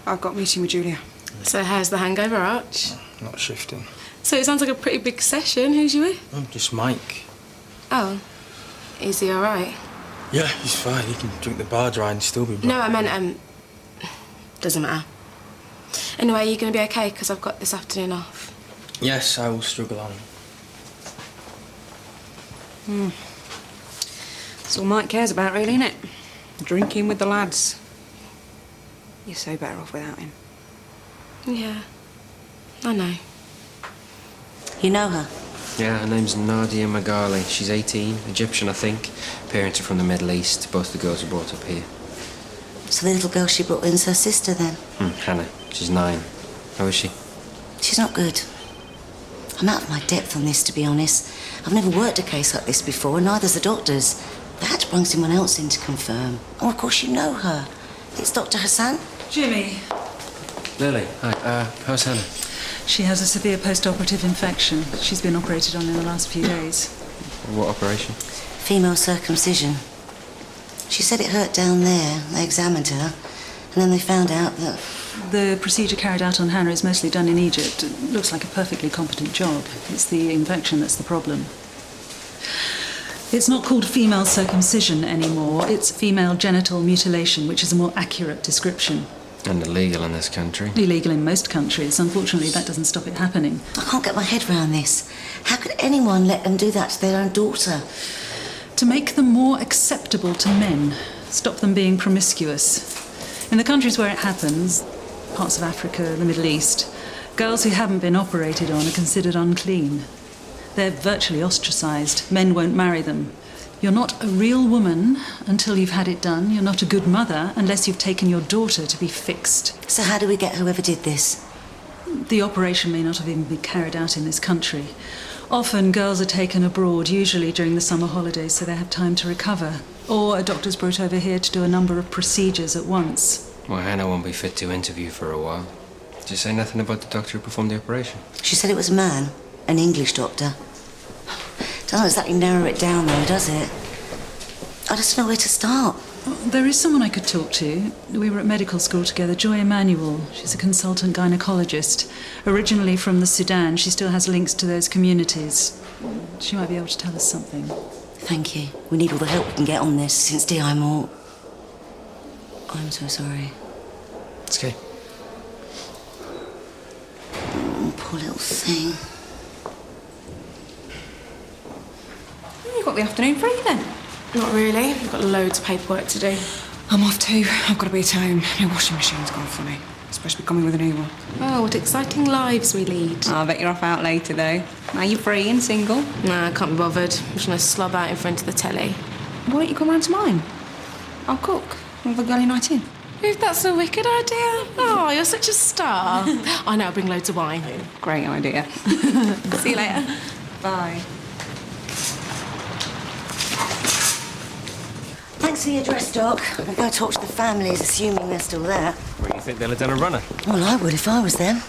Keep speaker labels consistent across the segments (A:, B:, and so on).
A: I've got a meeting with Julia.
B: So how's the hangover, Arch?
C: Not shifting.
B: So it sounds like a pretty big session. Who's you with?
C: Just Mike.
B: Oh. Is he all right?
C: Yeah, he's fine. He can drink the bar dry and still be...
B: No, I meant, doesn't matter. Anyway, are you going to be okay? Because I've got this afternoon off.
C: Yes, I will struggle on.
A: That's all Mike cares about, really, innit? Drinking with the lads. You're so better off without him.
B: Yeah, I know.
D: You know her?
E: Yeah, her name's Nadia Magali. She's 18, Egyptian, I think. Parents are from the Middle East. Both the girls are brought up here.
D: So the little girl she brought in's her sister, then?
E: Hannah. She's 9. How is she?
D: She's not good. I'm out of my depth on this, to be honest. I've never worked a case like this before, and neither's the doctors. They had to bring someone else in to confirm. Oh, of course you know her. It's Dr. Hassan.
F: Jimmy.
E: Lily, hi. How's Hannah?
F: She has a severe post-operative infection. She's been operated on in the last few days.
E: What operation?
D: Female circumcision. She said it hurt down there. They examined her, and then they found out that...
F: The procedure carried out on Hannah is mostly done in Egypt. It looks like a perfectly competent job. It's the infection that's the problem. It's not called female circumcision anymore. It's female genital mutilation, which is a more accurate description.
E: And illegal in this country.
F: Illegal in most countries. Unfortunately, that doesn't stop it happening.
D: I can't get my head around this. How could anyone let them do that to their own daughter?
F: To make them more acceptable to men. Stop them being promiscuous. In the countries where it happens, parts of Africa, the Middle East, girls who haven't been operated on are considered unclean. They're virtually ostracised. Men won't marry them. You're not a real woman until you've had it done. You're not a good mother unless you've taken your daughter to be fixed.
D: So how do we get whoever did this?
F: The operation may not have even been carried out in this country. Often girls are taken abroad, usually during the summer holidays, so they have time to recover. Or a doctor's brought over here to do a number of procedures at once.
E: Well, Hannah won't be fit to interview for a while. Did you say nothing about the doctor who performed the operation?
D: She said it was a man, an English doctor. Doesn't exactly narrow it down, though, does it? I just don't know where to start.
F: There is someone I could talk to. We were at medical school together, Joy Emanuel. She's a consultant gynecologist. Originally from the Sudan, she still has links to those communities. She might be able to tell us something.
D: Thank you. We need all the help we can get on this since D.I. Moore. I'm so sorry.
E: It's okay.
D: Oh, poor little thing.
A: You've got the afternoon free, then?
B: Not really. I've got loads of paperwork to do.
A: I'm off too. I've got to be at home. My washing machine's gone funny. I'm supposed to be coming with a new one.
B: Oh, what exciting lives we lead.
A: I bet you're off out later, though. Are you free and single?
B: Nah, I can't be bothered. I'm just going to slob out in front of the telly.
A: Why don't you come round to mine? I'll cook. We'll have a girly night in.
B: If that's a wicked idea. Oh, you're such a star. I know, I'll bring loads of wine.
A: Great idea.
B: See you later.
A: Bye.
D: Thanks for the address, Doc. I'll go talk to the families, assuming they're still there.
E: What, you think they'll have done a runner?
D: Well, I would if I was them.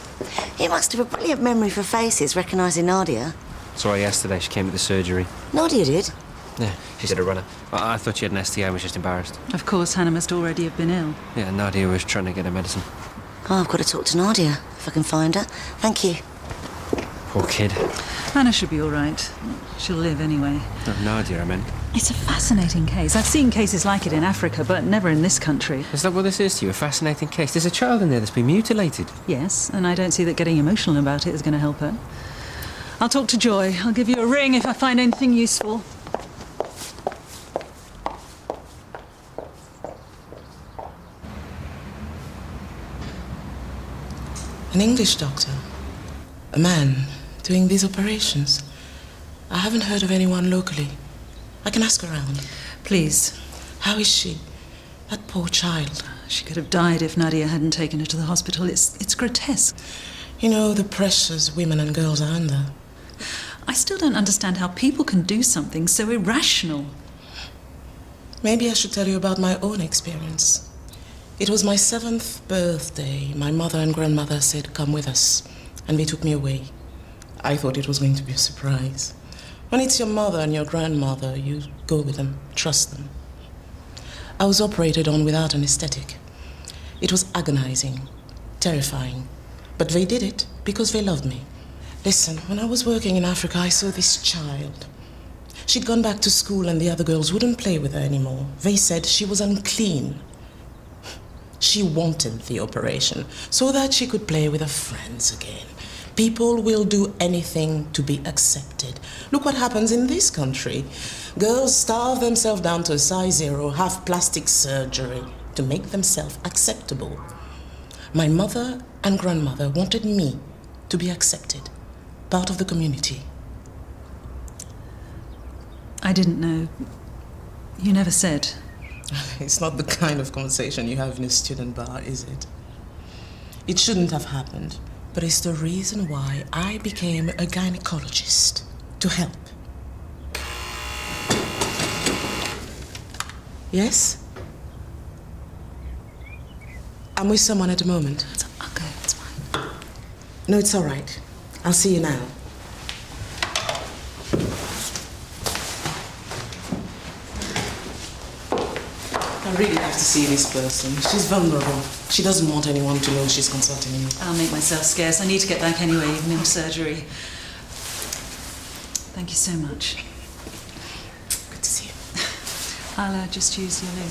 D: You must have a brilliant memory for faces, recognising Nadia.
E: Saw her yesterday. She came to the surgery.
D: Nadia did.
E: Yeah, she did a runner. I thought she had an STI and was just embarrassed.
F: Of course, Hannah must already have been ill.
E: Yeah, Nadia was trying to get her medicine.
D: Oh, I've got to talk to Nadia, if I can find her. Thank you.
E: Poor kid.
F: Hannah should be all right. She'll live anyway.
E: No, Nadia, I meant.
F: It's a fascinating case. I've seen cases like it in Africa, but never in this country.
E: Is that what this is to you? A fascinating case? There's a child in there that's been mutilated.
F: Yes, and I don't see that getting emotional about it is going to help her. I'll talk to Joy. I'll give you a ring if I find anything useful.
G: An English doctor, a man doing these operations. I haven't heard of anyone locally. I can ask around.
F: Please.
G: How is she? That poor child.
F: She could have died if Nadia hadn't taken her to the hospital. It's grotesque.
G: You know, the pressures women and girls are under.
F: I still don't understand how people can do something so irrational.
G: Maybe I should tell you about my own experience. It was my 7th birthday. My mother and grandmother said, "Come with us," and they took me away. I thought it was going to be a surprise. When it's your mother and your grandmother, you go with them, trust them. I was operated on without anesthetic. It was agonizing, Terrifying. But they did it because they loved me. Listen, when I was working in Africa, I saw this child. She'd gone back to school and the other girls wouldn't play with her anymore. They said she was unclean. She wanted the operation so that she could play with her friends again. People will do anything to be accepted. Look what happens in this country. Girls starve themselves down to a size 0, have plastic surgery to make themselves acceptable. My mother and grandmother wanted me to be accepted, part of the community.
F: I didn't know. You never said.
G: It's not the kind of conversation you have in a student bar, is it? It shouldn't have happened, but it's the reason why I became a gynecologist, to help. Yes? I'm with someone at the moment.
F: Okay, it's fine.
G: No, it's all right. I'll see you now. I really have to see this person. She's vulnerable. She doesn't want anyone to know she's consulting you.
F: I'll make myself scarce. I need to get back anyway, even in surgery. Thank you so much.
G: Good to see you.
F: I'll just use your loo.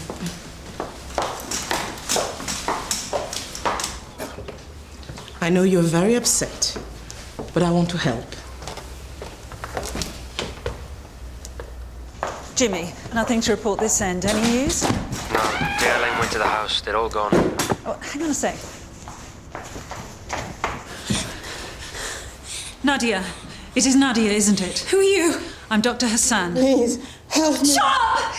G: I know you're very upset, but I want to help.
F: Jimmy, nothing to report this end. Any news?
E: No, Gail Lane went to the house. They're all gone.
F: Oh, hang on a sec. Nadia. It is Nadia, isn't it?
B: Who are you?
F: I'm Dr. Hassan.
G: Please, help me.
B: Shut up!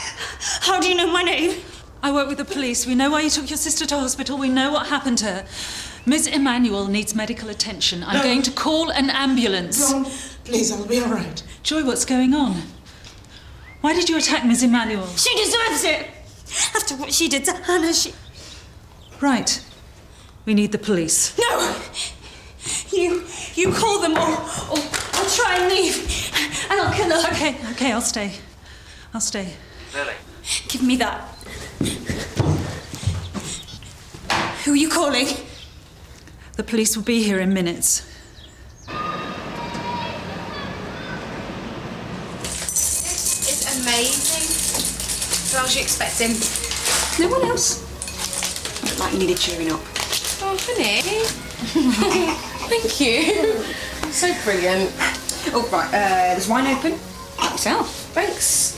B: How do you know my name?
F: I work with the police. We know why you took your sister to hospital. We know what happened to her. Ms. Emmanuel needs medical attention. I'm going to call an ambulance.
G: Don't. Please, I'll be all right.
F: Joy, what's going on? Why did you attack Ms. Emmanuel?
B: She deserves it! After what she did to Hannah, she...
F: Right. We need the police.
B: No! You call them or I'll try and leave. And I'll kill her.
F: Okay, I'll stay.
E: Lily.
B: Give me that. Who are you calling?
F: The police will be here in minutes.
B: This is amazing. Who else are you expecting?
A: No one else. Looked like you needed cheering up.
B: Oh, honey. Thank you. So brilliant.
A: Oh, right, there's wine open. Help yourself.
B: Thanks.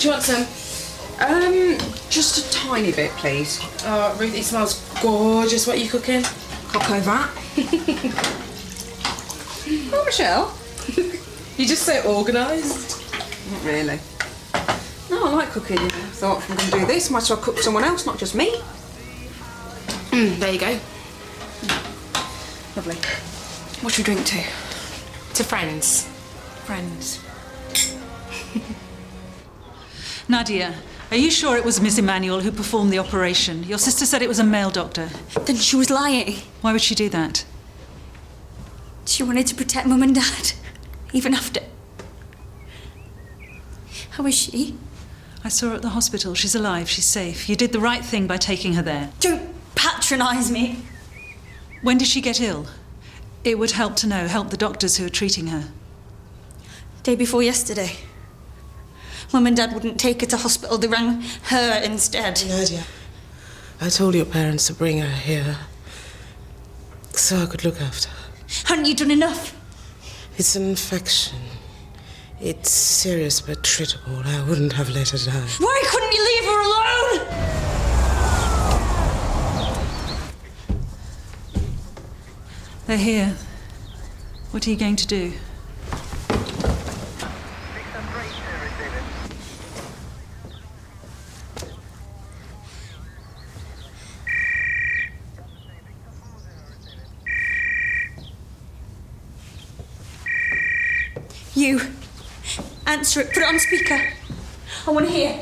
B: Do you want some?
A: Just a tiny bit, please.
B: Oh, Ruth, it smells gorgeous. What are you cooking?
A: Cocoa vat. Oh, Michelle.
B: You're just so organised.
A: Not really. No, I like cooking. I thought if I'm going to do this, might as well cook for someone else, not just me.
B: There you go.
A: Lovely. What should we drink to?
B: To friends.
A: Friends.
F: Nadia, are you sure it was Miss Emmanuel who performed the operation? Your sister said it was a male doctor.
B: Then she was lying.
F: Why would she do that?
B: She wanted to protect Mum and Dad, even after. How is she?
F: I saw her at the hospital. She's alive. She's safe. You did the right thing by taking her there.
B: Don't patronise me.
F: When did she get ill? It would help to know, help the doctors who are treating her.
B: Day before yesterday. Mum and Dad wouldn't take her to hospital. They rang her instead.
G: Nadia, I told your parents to bring her here so I could look after her.
B: Hadn't you done enough?
G: It's an infection. It's serious but treatable. I wouldn't have let her die.
B: Why couldn't you leave her alone?
F: They're here. What are you going to do?
B: You. Answer it. Put it on speaker. I want to hear.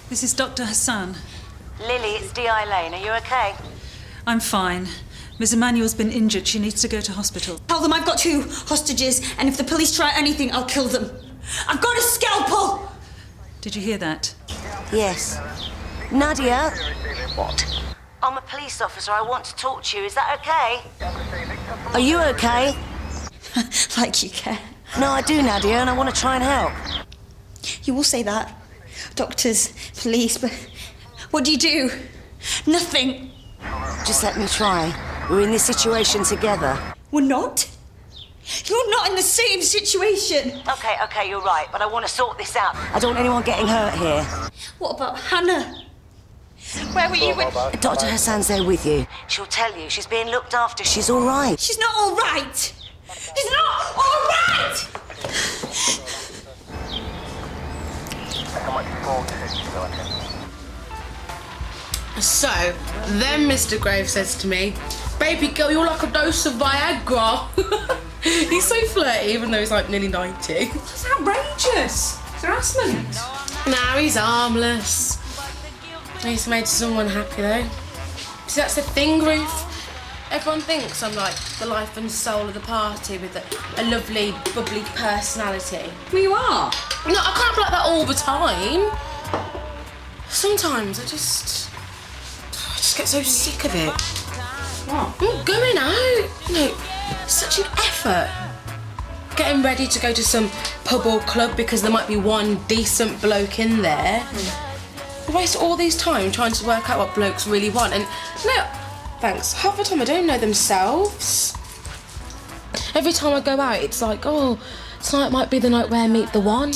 F: This is Dr. Hassan.
D: Lily, it's D.I. Lane. Are you okay?
F: I'm fine. Miss Emmanuel's been injured. She needs to go to hospital.
B: Tell them I've got 2 hostages, and if the police try anything, I'll kill them. I've got a scalpel!
F: Did you hear that?
D: Yes. Nadia? What? I'm a police officer. I want to talk to you. Is that okay? Are you okay?
B: Like you care.
D: No, I do, Nadia, and I want to try and help.
B: You all say that. Doctors, police, but what do you do? Nothing.
D: Just let me try. We're in this situation together.
B: We're not. You're not in the same situation.
D: Okay, you're right, but I want to sort this out. I don't want anyone getting hurt here.
B: What about Hannah? Where were you when...
D: Dr. Hassan's there with you. She'll tell you. She's being looked after. She's all right.
B: She's not all right. She's not all right!
H: So, then Mr. Graves says to me, "Baby girl, you're like a dose of Viagra." He's so flirty, even though he's like nearly 90.
A: That's outrageous. It's harassment.
H: Now he's harmless. He's made someone happy though. See, that's the thing, Ruth. Everyone thinks I'm like the life and soul of the party with a lovely, bubbly personality.
A: Well, you are.
H: No, I can't be like that all the time. Sometimes I just get so sick of it.
A: What?
H: I'm going out, you know, such an effort. Getting ready to go to some pub or club because there might be one decent bloke in there. I waste all these time trying to work out what blokes really want, and no, thanks. Half the time I don't know themselves. Every time I go out, it's like, oh, tonight might be the night where I meet the one.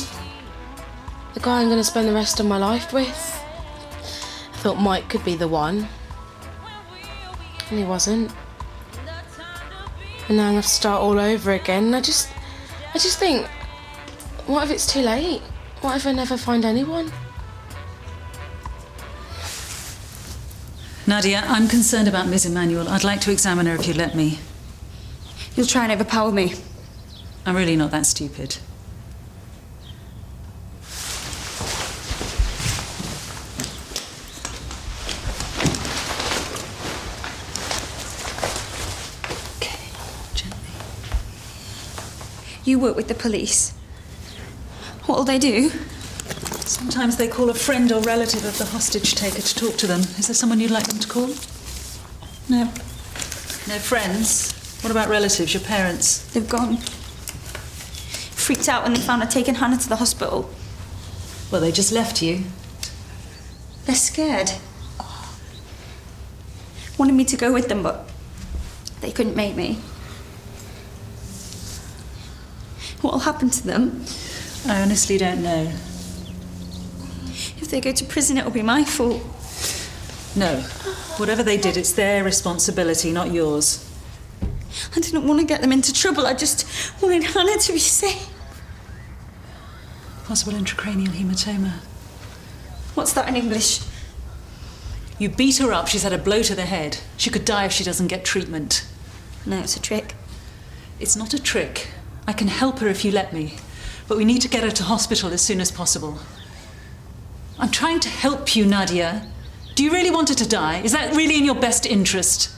H: The guy I'm going to spend the rest of my life with. I thought Mike could be the one. And he wasn't. And now I have to start all over again. I just think, what if it's too late? What if I never find anyone?
F: Nadia, I'm concerned about Miss Emmanuel. I'd like to examine her if you'd let me.
B: You'll try and overpower me.
F: I'm really not that stupid. Okay, gently.
B: You work with the police. What'll they do?
F: Sometimes they call a friend or relative of the hostage taker to talk to them. Is there someone you'd like them to call?
B: No,
F: No friends? What about relatives, your parents?
B: they've gone. Freaked out when they found I'd taken Hannah to the hospital.
F: Well, they just left you.
B: They're scared. Wanted me to go with them, but they couldn't make me. What'll happen to them?
F: I honestly don't know.
B: If they go to prison, it'll be my fault.
F: No. Whatever they did, it's their responsibility, not yours.
B: I didn't want to get them into trouble. I just wanted Hannah to be safe.
F: Possible intracranial hematoma.
B: What's that in English?
F: You beat her up, she's had a blow to the head. She could die if she doesn't get treatment.
B: No, it's a trick.
F: It's not a trick. I can help her if you let me. But we need to get her to hospital as soon as possible. I'm trying to help you, Nadia. Do you really want her to die? Is that really in your best interest?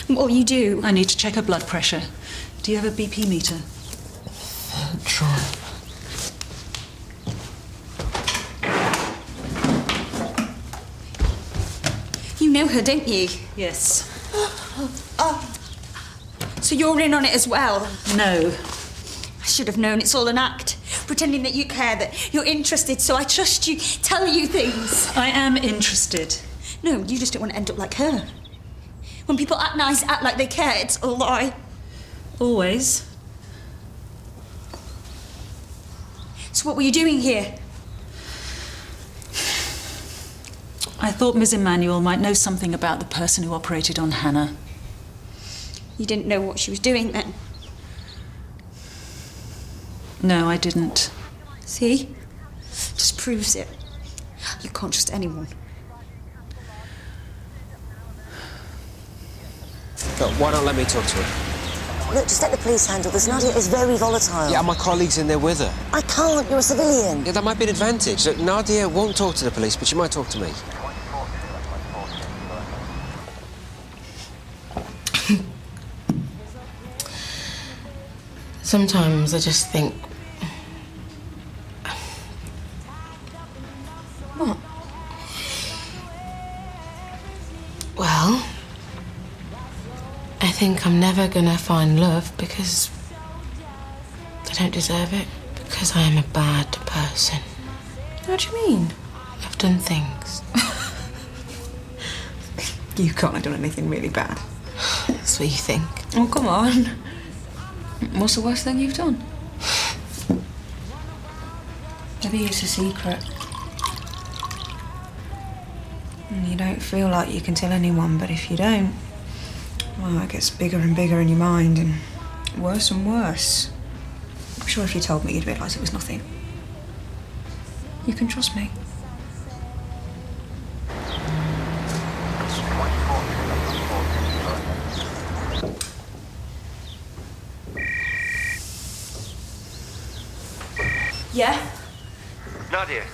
B: What'll you do?
F: I need to check her blood pressure. Do you have a BP meter?
C: Try.
B: You know her, don't you?
F: Yes.
B: So you're in on it as well?
F: No.
B: I should have known it's all an act. Pretending that you care, that you're interested, so I trust you, tell you things.
F: I am interested.
B: No, you just don't want to end up like her. When people act nice, act like they care, it's a lie.
F: Always.
B: So what were you doing here?
F: I thought Miss Emmanuel might know something about the person who operated on Hannah.
B: You didn't know what she was doing then?
F: No, I didn't.
B: See? Just proves it. You can't trust anyone.
E: Look, why don't let me talk to her?
D: Look, just let the police handle this. Nadia is very volatile.
E: Yeah, my colleague's in there with her.
D: I can't. You're a civilian.
E: Yeah, that might be an advantage. Look, Nadia won't talk to the police, but she might talk to me.
H: Sometimes I just think What? Well, I think I'm never gonna find love because I don't deserve it. Because I am a bad person.
A: What do you mean?
H: I've done things.
A: You can't have done anything really bad.
H: That's what you think.
A: Oh, come on. What's the worst thing you've done? Maybe it's a secret. And you don't feel like you can tell anyone, but if you don't, well, it gets bigger and bigger in your mind and worse and worse. I'm sure if you told me, you'd realise it was nothing. You can trust me.
B: Yeah?
E: Nadia.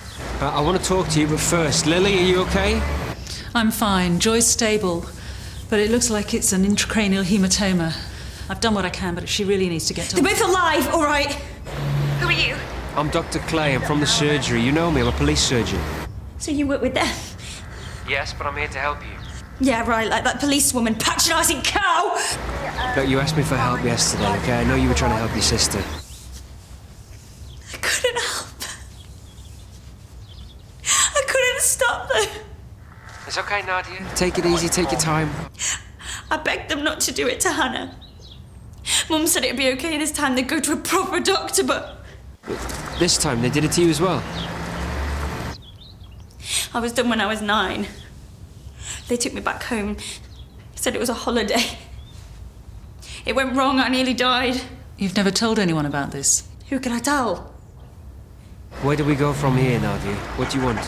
E: I want to talk to you, but first, Lily, are you okay?
F: I'm fine. Joy's stable, but it looks like it's an intracranial hematoma. I've done what I can, but she really needs to get to...
B: They're both alive, all right? Who are you?
E: I'm Dr. Clay. I'm from the surgery. You know me. I'm a police surgeon.
B: So you work with them?
E: Yes, but I'm here to help you.
B: Yeah, right, like that policewoman patronising cow!
E: Look, you asked me for help yesterday, okay? I know you were trying to help your sister.
B: I couldn't help. I couldn't stop them.
E: It's okay, Nadia. Take it easy. Take your time.
B: I begged them not to do it to Hannah. Mum said it'd be okay this time, they'd go to a proper doctor, but...
E: This time, they did it to you as well?
B: I was done when I was 9. They took me back home, said it was a holiday. It went wrong, I nearly died.
F: You've never told anyone about this?
B: Who can I tell?
E: Where do we go from here, Nadia? What do you want?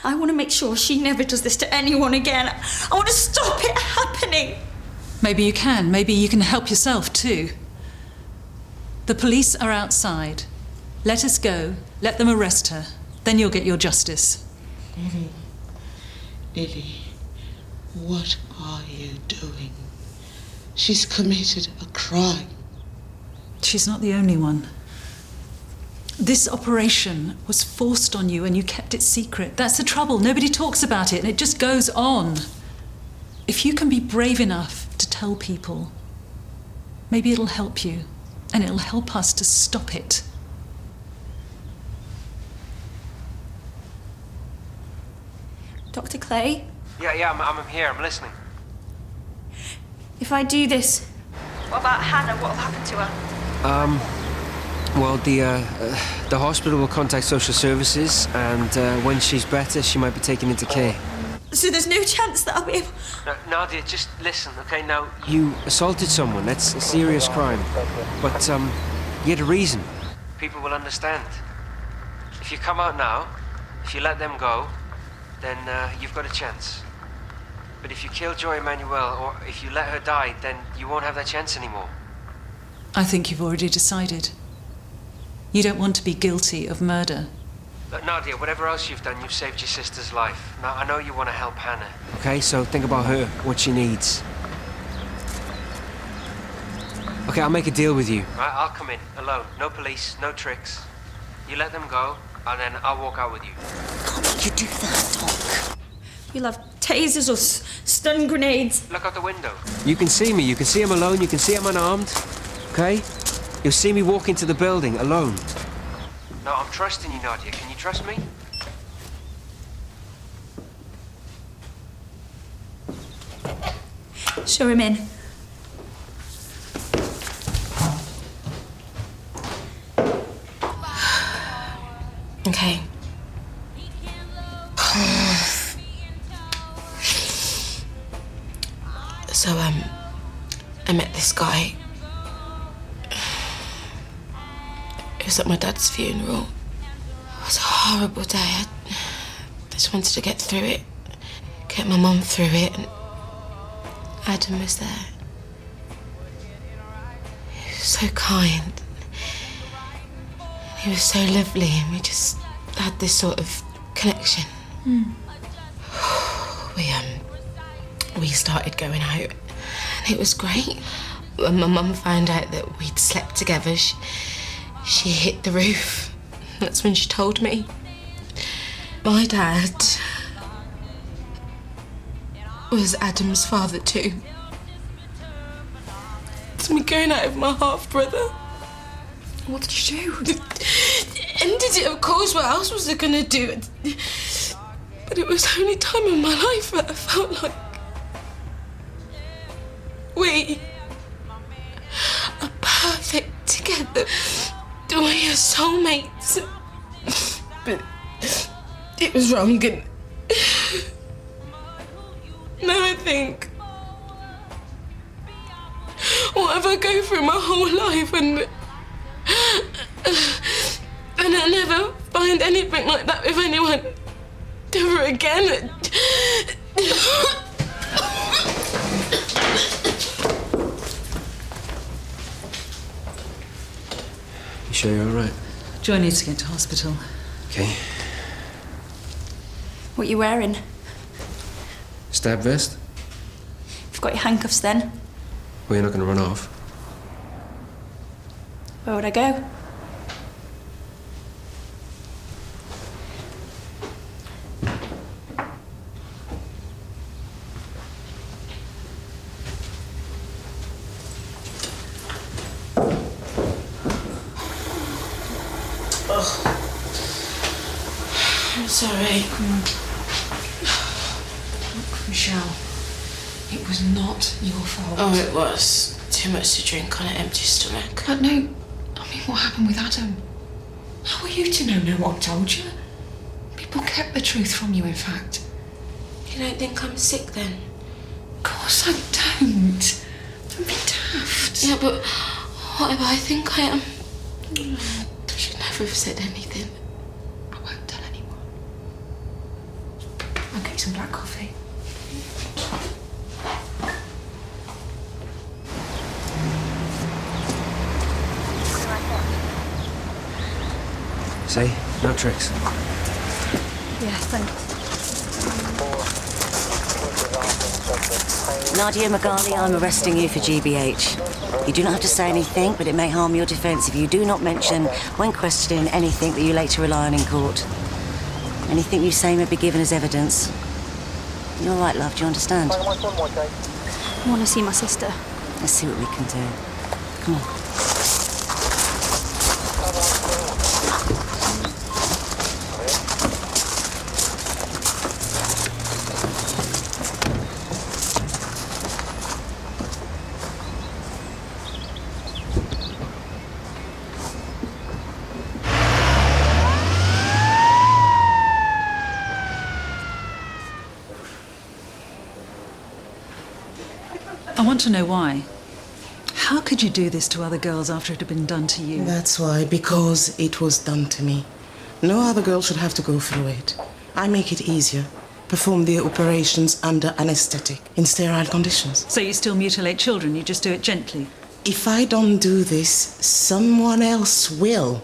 B: I want to make sure she never does this to anyone again. I want to stop it happening.
F: Maybe you can. Maybe you can help yourself too. The police are outside. Let us go. Let them arrest her. Then you'll get your justice.
G: Lily, what are you doing? She's committed a crime.
F: She's not the only one. This operation was forced on you and you kept it secret. That's the trouble. Nobody talks about it and it just goes on. If you can be brave enough to tell people, maybe it'll help you and it'll help us to stop it.
B: Dr. Clay,
E: Yeah, I'm here. I'm listening.
B: if I do this, what about Hannah? What'll happen to her?
E: Well, the hospital will contact social services, and when she's better, she might be taken into care.
B: So there's no chance that I'll be able...
E: Nadia, just listen, okay? Now, you assaulted someone. That's a serious crime. But, you had a reason. People will understand. If you come out now, if you let them go, then you've got a chance. But if you kill Joy Emanuel, or if you let her die, then you won't have that chance anymore.
F: I think you've already decided. You don't want to be guilty of murder.
E: Look, Nadia, whatever else you've done, you've saved your sister's life. Now, I know you want to help Hannah. Okay, so think about her, what she needs. Okay, I'll make a deal with you. Right, I'll come in, alone. No police, no tricks. You let them go, and then I'll walk out with you.
D: Can't you do that, Doc?
B: You'll have tasers or stun grenades.
E: Look out the window. You can see me. You can see I'm alone. You can see I'm unarmed. Okay? You'll see me walk into the building alone. No, I'm trusting you, Nadia. Can you trust me?
B: Show him in.
H: Okay. So, I met this guy. It was at my dad's funeral. It was a horrible day. I just wanted to get through it, get my mum through it, and Adam was there. He was so kind. He was so lovely, and we just had this sort of connection. We started going out, and it was great. When my mum found out that we'd slept together, she hit the roof. That's when she told me. My dad was Adam's father too. It's me going out with my half-brother.
A: What did you do?
H: Ended it, of course. What else was I gonna do? But it was the only time in my life that I felt like we are perfect together. We are soulmates. But it was wrong, and now I think whatever I go through my whole life and I never find anything like that with anyone ever again.
E: You sure you're all right?
F: Joy needs to get to hospital.
E: Okay.
B: What you wearing?
E: Stab vest?
B: You've got your handcuffs then.
E: Well, you're not going to run off.
B: Where would I go?
H: I'm sorry.
A: Michelle, it was not your fault.
H: Oh, it was. Too much to drink on an empty stomach.
A: But no, I mean, what happened with Adam? How are you to know no one told you? People kept the truth from you, in fact.
H: You don't think I'm sick then?
A: Of course I don't. Don't be daft.
H: Yeah, but whatever I think I am, I should never have said anything.
A: I won't tell anyone. I'll get you some black coffee.
E: See? No tricks.
B: Yeah, thanks.
D: Nadia Magali, I'm arresting you for GBH. You do not have to say anything, but it may harm your defence if you do not mention, when questioning, anything that you later rely on in court. Anything you say may be given as evidence. You're all right, love, do you understand?
B: I want to see my sister.
D: Let's see what we can do. Come on.
F: I want to know why. How could you do this to other girls after it had been done to you?
G: That's why, because it was done to me. No other girl should have to go through it. I make it easier. Perform the operations under anesthetic, in sterile conditions.
F: So you still mutilate children, you just do it gently?
G: If I don't do this, someone else will.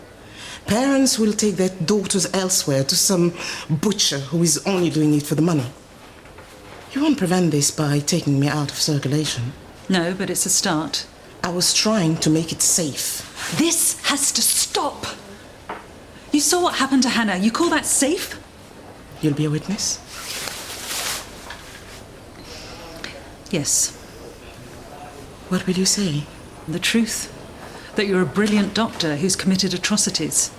G: Parents will take their daughters elsewhere to some butcher who is only doing it for the money. You won't prevent this by taking me out of circulation.
F: No, but it's a start.
G: I was trying to make it safe.
F: This has to stop! You saw what happened to Hannah. You call that safe?
G: You'll be a witness?
F: Yes.
G: What will you say?
F: The truth. That you're a brilliant doctor who's committed atrocities.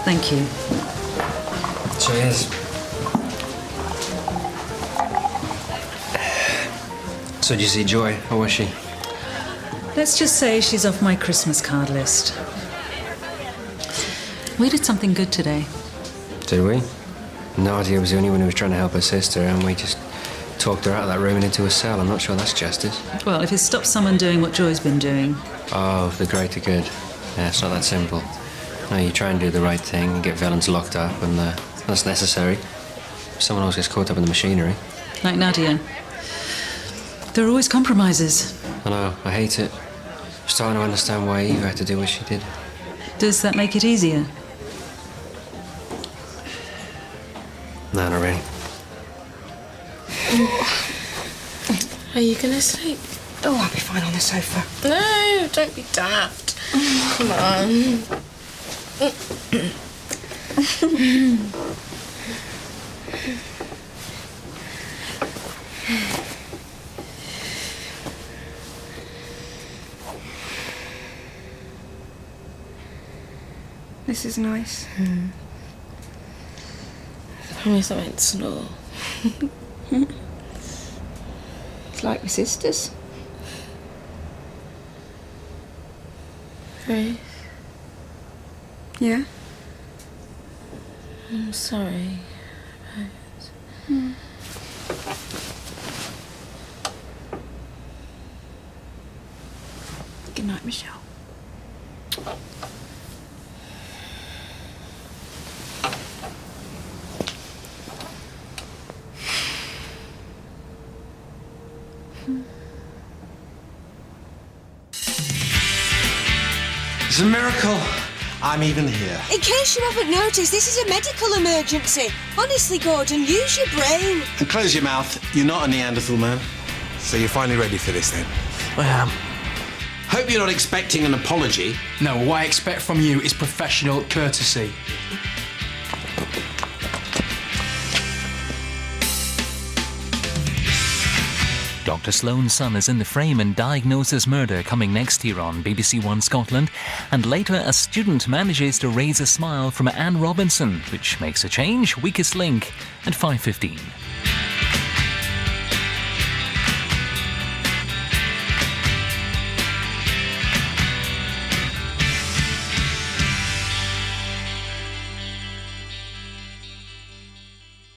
F: Thank you.
E: Cheers. So did you see Joy? How was she?
F: Let's just say she's off my Christmas card list. We did something good today.
E: Did we? Nadia was the only one who was trying to help her sister, and we just talked her out of that room and into a cell. I'm not sure that's justice.
F: Well, if it stops someone doing what Joy's been doing.
E: Oh, the greater good. Yeah, it's not that simple. No, you try and do the right thing and get villains locked up, and that's necessary. Someone else gets caught up in the machinery.
F: Like Nadia. There are always compromises.
E: I know, I hate it. I'm starting to understand why Eva had to do what she did.
F: Does that make it easier?
H: you gonna sleep?
A: Oh, I'll be fine on the sofa.
H: No, don't be daft. Come on.
A: This is nice.
H: I promise I won't snore.
A: It's like my sisters.
H: Grace,
A: Yeah?
H: I'm sorry.
A: Good night, Michelle.
C: It's a miracle I'm even here.
I: In case you haven't noticed, this is a medical emergency. Honestly, Gordon, use your brain.
C: And close your mouth. You're not a Neanderthal man.
J: So you're finally ready for this then?
C: I am. Hope you're not expecting an apology.
K: No, what I expect from you is professional courtesy.
L: Dr. Sloane's son is in the frame in Diagnosis Murder, coming next year on BBC1 Scotland. And later, a student manages to raise a smile from Anne Robinson, which makes a change. Weakest Link at 5:15.